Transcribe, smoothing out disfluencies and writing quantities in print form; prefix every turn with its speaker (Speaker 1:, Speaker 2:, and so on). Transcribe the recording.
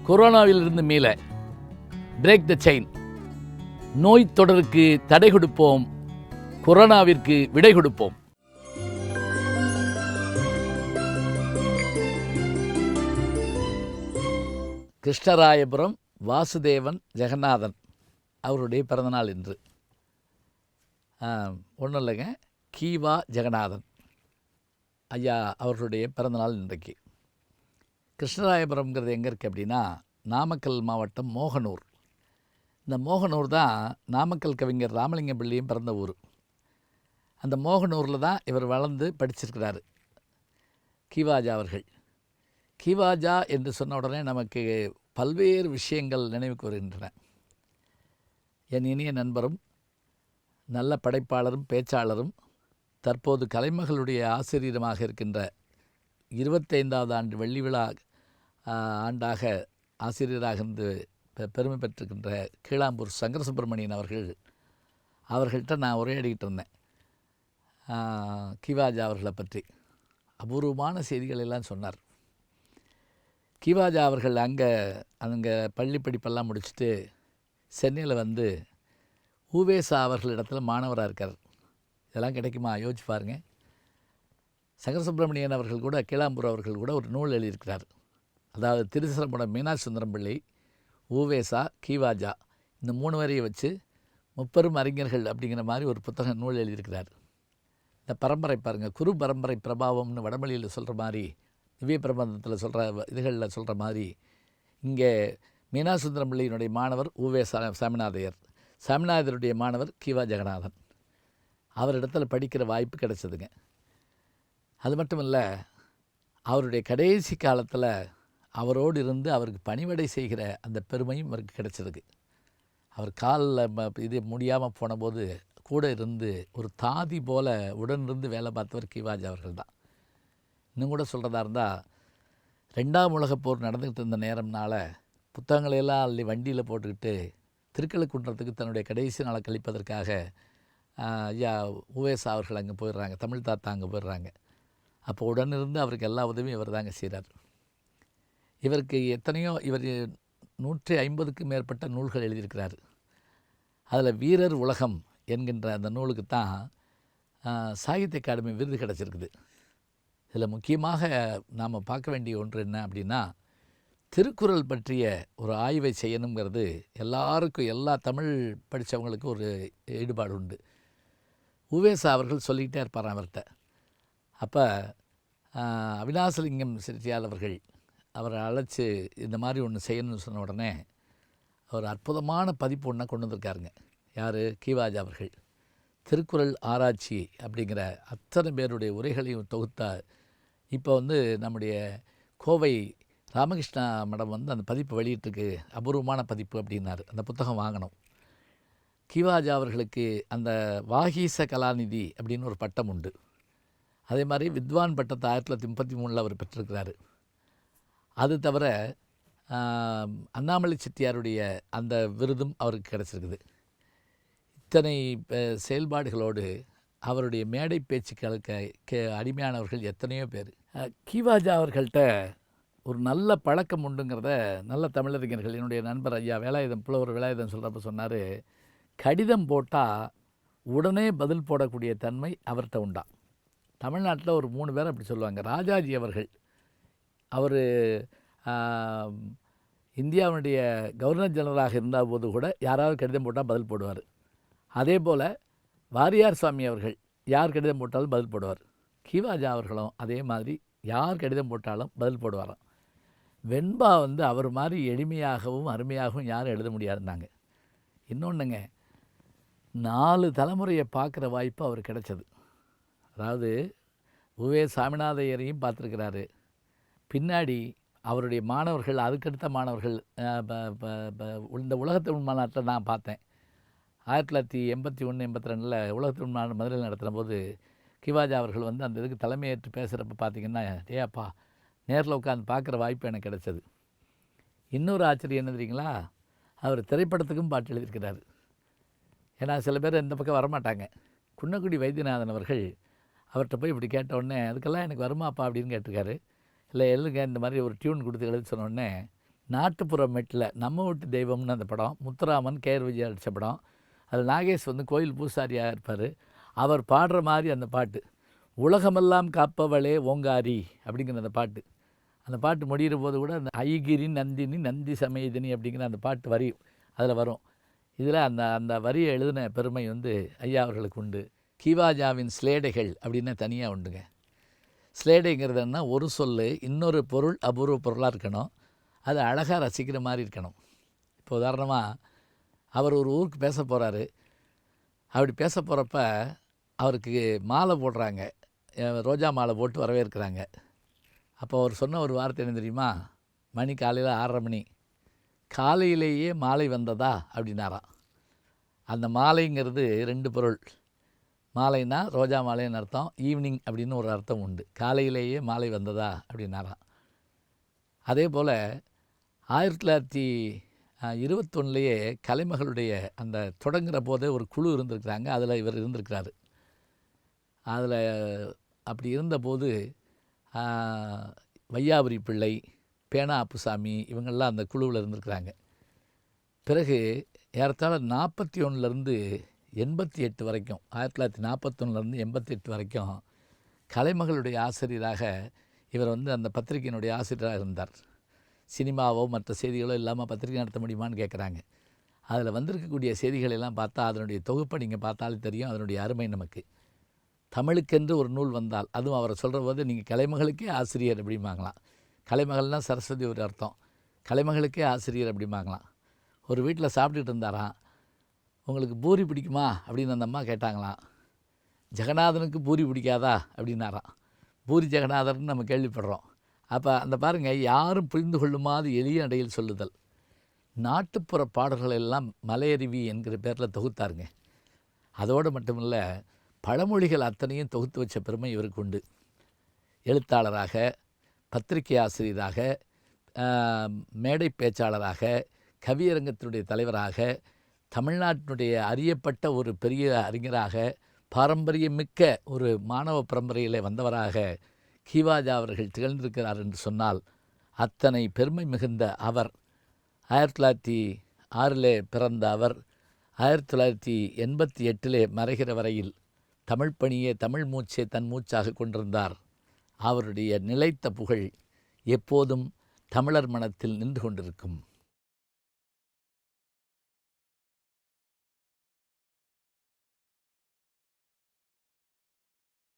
Speaker 1: கொரோனாவிலிருந்து மீள break the chain. நோய் தொடருக்கு தடை கொடுப்போம், கொரோனாவிற்கு விடை கொடுப்போம். கிருஷ்ணராயபுரம் வாசுதேவன் ஜெகநாதன் அவருடைய பிறந்தநாள் இன்று. ஒன்றும் இல்லைங்க, கீவா ஜெகநாதன் ஐயா அவர்களுடைய பிறந்தநாள் இன்றைக்கு. கிருஷ்ணராயபுரம்ங்கிறது எங்கே இருக்குது அப்படின்னா, நாமக்கல் மாவட்டம் மோகனூர். இந்த மோகனூர் தான் நாமக்கல் கவிஞர் ராமலிங்க பிள்ளையும் பிறந்த ஊர். அந்த மோகனூரில் தான் இவர் வளர்ந்து படிச்சிருக்கிறாரு கீவாஜா அவர்கள். கீவாஜா என்று சொன்ன உடனே நமக்கு பல்வேறு விஷயங்கள் நினைவுக்கு வருகின்றன. என் இனிய நண்பரும் நல்ல படைப்பாளரும் பேச்சாளரும் தற்போது கலைமகளுடைய ஆசிரியருமாக இருக்கின்ற 25வது ஆண்டு வெள்ளி விழா ஆண்டாக ஆசிரியராக இருந்து பெருமை பெற்றிருக்கின்ற கீழாம்பூர் சங்கர சுப்பிரமணியன் அவர்கள்ட்ட நான் உரையாடிக்கிட்டு இருந்தேன் கீவாஜா அவர்களை பற்றி. அபூர்வமான செய்திகள் எல்லாம் சொன்னார். கீவாஜா அவர்கள் அங்கே பள்ளி படிப்பெல்லாம் முடிச்சுட்டு சென்னையில் வந்து ஊவேசா அவர்களிடத்தில் மாணவராக இருக்கார். இதெல்லாம் கிடைக்குமா யோசிச்சு பாருங்கள். சங்கர சுப்பிரமணியன் அவர்கள் கூட, கீழாம்பூர் அவர்கள் கூட ஒரு நூல் எழுதியிருக்கிறார். அதாவது திருச்சிற்றம்பலம் மீனாட்சி சுந்தரம் பிள்ளை, ஊவேசா, கீவாஜா இந்த 3 வரையை வச்சு முப்பெரும் அறிஞர்கள் அப்படிங்கிற மாதிரி ஒரு புத்தக நூல் எழுதியிருக்கிறார். இந்த பரம்பரை பாருங்கள், குரு பரம்பரை பிரபாவம்னு வடமொழியில் சொல்கிற மாதிரி, திவ்ய பிரபந்தத்தில் சொல்கிற இதுகளில் சொல்கிற மாதிரி, இங்கே மீனாட்சி சுந்தரம் பிள்ளையினுடைய மாணவர் ஊவேசா சாமிநாதையர், சாமிநாதையருடைய மாணவர் கீவா ஜெகநாதன். அவரிடத்தில் படிக்கிற வாய்ப்பு கிடைச்சதுங்க. அது மட்டும் இல்லை, அவருடைய கடைசி காலத்தில் அவரோடு இருந்து அவருக்கு பணிவிடை செய்கிற அந்த பெருமையும் அவருக்கு கிடைச்சதுக்கு. அவர் காலில் இது முடியாமல் போனபோது கூட இருந்து ஒரு தாதி போல் உடனிருந்து வேலை பார்த்தவர் கீவாஜா அவர்கள் தான். இன்னும் கூட சொல்கிறதா இருந்தால், 2ஆம் உலகப் போர் நடந்துக்கிட்டு இருந்த நேரம்னால புத்தகங்களையெல்லாம் அள்ளி வண்டியில் போட்டுக்கிட்டு திருக்கழுக்குன்றத்துக்கு தன்னுடைய கடைசி நாளை கழிப்பதற்காக ஐயா ஊவேசா அவர்கள் அங்கே போயிடுறாங்க, தமிழ் தாத்தா அங்கே போயிடுறாங்க. அப்போ உடனிருந்து அவருக்கு எல்லா உதவியும் இவர் தாங்க செய்கிறார். இவருக்கு இவர் 150க்கும் மேற்பட்ட நூல்கள் எழுதியிருக்கிறார். அதில் வீரர் உலகம் என்கின்ற அந்த நூலுக்கு தான் சாகித்ய அகாடமி விருது கிடச்சிருக்குது. இதில் முக்கியமாக நாம் பார்க்க வேண்டிய ஒன்று என்ன அப்படின்னா, திருக்குறள் பற்றிய ஒரு ஆய்வை செய்யணுங்கிறது எல்லாருக்கும், எல்லா தமிழ் படித்தவங்களுக்கும் ஒரு ஈடுபாடு உண்டு. ஊவேசா அவர்கள் சொல்லிக்கிட்டே இருப்பார் அவர்கிட்ட. அப்போ அவிநாசலிங்கம் செட்டியார் அவரை அழைச்சி இந்த மாதிரி ஒன்று செய்யணும்னு சொன்ன உடனே ஒரு அற்புதமான பதிப்பு ஒன்றை கொண்டு வந்திருக்காருங்க. யார்? கீவாஜா அவர்கள். திருக்குறள் ஆராய்ச்சி அப்படிங்கிற அத்தனை பேருடைய உரைகளையும் தொகுத்தார். இப்போ நம்முடைய கோவை ராமகிருஷ்ணா மேடம் அந்த பதிப்பு வெளியிட்டிருக்கு, அபூர்வமான பதிப்பு அப்படின்னாரு. அந்த புத்தகம் வாங்கணும். கீவாஜா அவர்களுக்கு அந்த வாகீச கலாநிதி அப்படின்னு ஒரு பட்டம் உண்டு. அதே மாதிரி வித்வான் பட்டத்தை 1933 அவர் பெற்றிருக்கிறாரு. அது தவிர அண்ணாமலை செட்டியாருடைய அந்த விருதும் அவருக்கு கிடச்சிருக்குது. இத்தனை செயல்பாடுகளோடு அவருடைய மேடை பேச்சுக்களுக்கு அடிமையானவர்கள் எத்தனையோ பேர். கீவாஜா அவர்கள்ட்ட ஒரு நல்ல பழக்கம் உண்டுங்கிறத நல்ல தமிழறிஞர்கள், என்னுடைய நண்பர் ஐயா புலவர் வேலாயுதம் சொல்கிறப்ப சொன்னார், கடிதம் போட்டால் உடனே பதில் போடக்கூடிய தன்மை அவர்கிட்ட உண்டா. தமிழ்நாட்டில் ஒரு 3 பேர் அப்படி சொல்லுவாங்க. ராஜாஜி அவர்கள், அவர் இந்தியாவுடைய கவர்னர் ஜெனரலாக இருந்தபோது கூட யாராவது கடிதம் போட்டால் பதில் போடுவார். அதே போல் வாரியார் சுவாமி அவர்கள் யார் கடிதம் போட்டாலும் பதில் போடுவார். கீவாஜா அவர்களும் அதே மாதிரி யார் கடிதம் போட்டாலும் பதில் போடுவாராம். வெண்பா அவர் மாதிரி எளிமையாகவும் அருமையாகவும் யாரும் எழுத முடியாதுன்னாங்க. இன்னொன்றுங்க, 4 தலைமுறையை பார்க்குற வாய்ப்பு அவர் கிடைச்சது. அதாவது உவே சாமிநாதையரையும் பார்த்துருக்கிறாரு. பின்னாடி அவருடைய மாணவர்கள், அதுக்கடுத்த மாணவர்கள் இந்த உலகத்தமிழ் மாநாட்டில் நான் பார்த்தேன். 1981-82 உலகத்தமிழ் மாநாடு மதுரையில் நடத்துகிற போது கீவாஜா அவர்கள் அந்த இதுக்கு தலைமையேற்று பேசுகிறப்ப பார்த்திங்கன்னா, ஏப்பா நேரில் உட்காந்து பார்க்குற வாய்ப்பு எனக்கு கிடச்சது. இன்னொரு ஆச்சரியம் என்ன தெரியுங்களா, அவர் திரைப்படத்துக்கும் பாட்டு எழுதியிருக்கிறார். ஏன்னா சில பேர் இந்த பக்கம் வரமாட்டாங்க. குன்னக்குடி வைத்தியநாதன் அவர்கள் அவர்கிட்ட போய் இப்படி கேட்ட உடனே, அதுக்கெல்லாம் எனக்கு வருமாப்பா அப்படின்னு கேட்டிருக்காரு. இல்லை எழுதுங்க இந்த மாதிரி ஒரு டியூன் கொடுத்து எழுதி சொன்னோடனே, நாட்டுப்புற மெட்டில் நம்ம வீட்டு தெய்வம்னு அந்த படம், முத்துராமன் கேஆர் விஜயா நடித்த படம். அதில் நாகேஷ் வந்து கோயில் பூசாரியாக இருப்பார். அவர் பாடுற மாதிரி அந்த பாட்டு, உலகமெல்லாம் காப்பவளே ஓங்காரி அப்படிங்கிற அந்த பாட்டு. அந்த பாட்டு முடிகிற போது கூட அந்த ஐகிரி நந்தினி நந்தி சமேதினி அப்படிங்கிற அந்த பாட்டு வரி அதில் வரும். இதில் அந்த அந்த வரியை எழுதின பெருமை வந்து ஐயா அவர்களுக்கு உண்டு. கீவாஜாவின் ஸ்லேடைகள் அப்படின்னு தனியாக உண்டுங்க. ஸ்லேடைங்கிறது என்ன, ஒரு சொல் இன்னொரு பொருள் அபூர்வ பொருளாக இருக்கணும், அது அழகாக ரசிக்கிற மாதிரி இருக்கணும். இப்போ உதாரணமாக அவர் ஒரு ஊருக்கு பேச போகிறாரு. அப்படி பேச போகிறப்ப அவருக்கு மாலை போடுறாங்க, ரோஜா மாலை போட்டு வரவேற்கிறாங்க. அப்போ அவர் சொன்ன ஒரு வார்த்தை என்ன தெரியுமா? மணி காலையில் 6:30 மணி, காலையிலேயே மாலை வந்ததா அப்படின்னாராம். அந்த மாலைங்கிறது 2 பொருள். மாலைன்னா ரோஜா மாலைன்னு அர்த்தம், ஈவினிங் அப்படின்னு ஒரு அர்த்தம் உண்டு. காலையிலேயே மாலை வந்ததா அப்படின்னாராம். அதே போல் 1921 கலைமகளுடைய அந்த தொடங்குகிற போதே ஒரு குழு இருந்திருக்கிறாங்க. அதில் இவர் இருந்திருக்கிறாரு. அதில் அப்படி இருந்தபோது வையாபுரி பிள்ளை, பேனா அப்புசாமி இவங்கெல்லாம் அந்த குழுவில் இருந்திருக்கிறாங்க. பிறகு ஏறத்தாழ 41லேருந்து 88 வரைக்கும், 1941லேருந்து 88 வரைக்கும் கலைமகளுடைய ஆசிரியராக இவர் வந்து அந்த பத்திரிகையினுடைய ஆசிரியராக இருந்தார். சினிமாவோ மற்ற செய்திகளோ இல்லாமல் பத்திரிகை நடத்த முடியுமான்னு கேட்குறாங்க. அதில் வந்திருக்கக்கூடிய செய்திகளெல்லாம் பார்த்தா அதனுடைய தொகுப்பை நீங்கள் பார்த்தாலே தெரியும் அதனுடைய அருமை நமக்கு. தமிழுக்கென்று ஒரு நூல் வந்தால், அதுவும் அவரை சொல்கிற போது நீங்கள் கலைமகளுக்கே ஆசிரியர் அப்படிம்பாங்களாம். கலைமகள்னால் சரஸ்வதி ஒரு அர்த்தம், கலைமகளுக்கே ஆசிரியர் அப்படிம்பாங்களாம். ஒரு வீட்டில் சாப்பிட்டுட்டு இருந்தாராம். உங்களுக்கு பூரி பிடிக்குமா அப்படின்னு அந்த அம்மா கேட்டாங்களாம். ஜெகநாதனுக்கு பூரி பிடிக்காதா அப்படின்னாராம். பூரி ஜெகநாதர்னு நம்ம கேள்விப்படுறோம். அப்போ அந்த பாருங்கள், யாரும் புரிந்து கொள்ளுமாறு எளிய நடையில் சொல்லுதல். நாட்டுப்புற பாடல்கள் எல்லாம் மலையருவி என்கிற பேரில் தொகுத்தாருங்க. அதோடு மட்டுமில்லை, பழமொழிகள் அத்தனையும் தொகுத்து வச்ச பெருமை இவருக்கு உண்டு. எழுத்தாளராக, பத்திரிகை ஆசிரியராக, மேடை பேச்சாளராக, கவியரங்கத்தினுடைய தலைவராக, தமிழ்நாட்டினுடைய அறியப்பட்ட ஒரு பெரிய அறிஞராக, பாரம்பரியமிக்க ஒரு மாணவ பரம்பரையில் வந்தவராக கீவாஜா அவர்கள் திகழ்ந்திருக்கிறார் என்று சொன்னால், அத்தனை பெருமை மிகுந்த அவர் 1906 பிறந்த அவர் 1988 மறைகிற வரையில் தமிழ் பணியே, தமிழ் மூச்சே தன் மூச்சாக கொண்டிருந்தார். அவருடைய நிலைத்த புகழ் எப்போதும் தமிழர் மனத்தில் நின்று கொண்டிருக்கும்.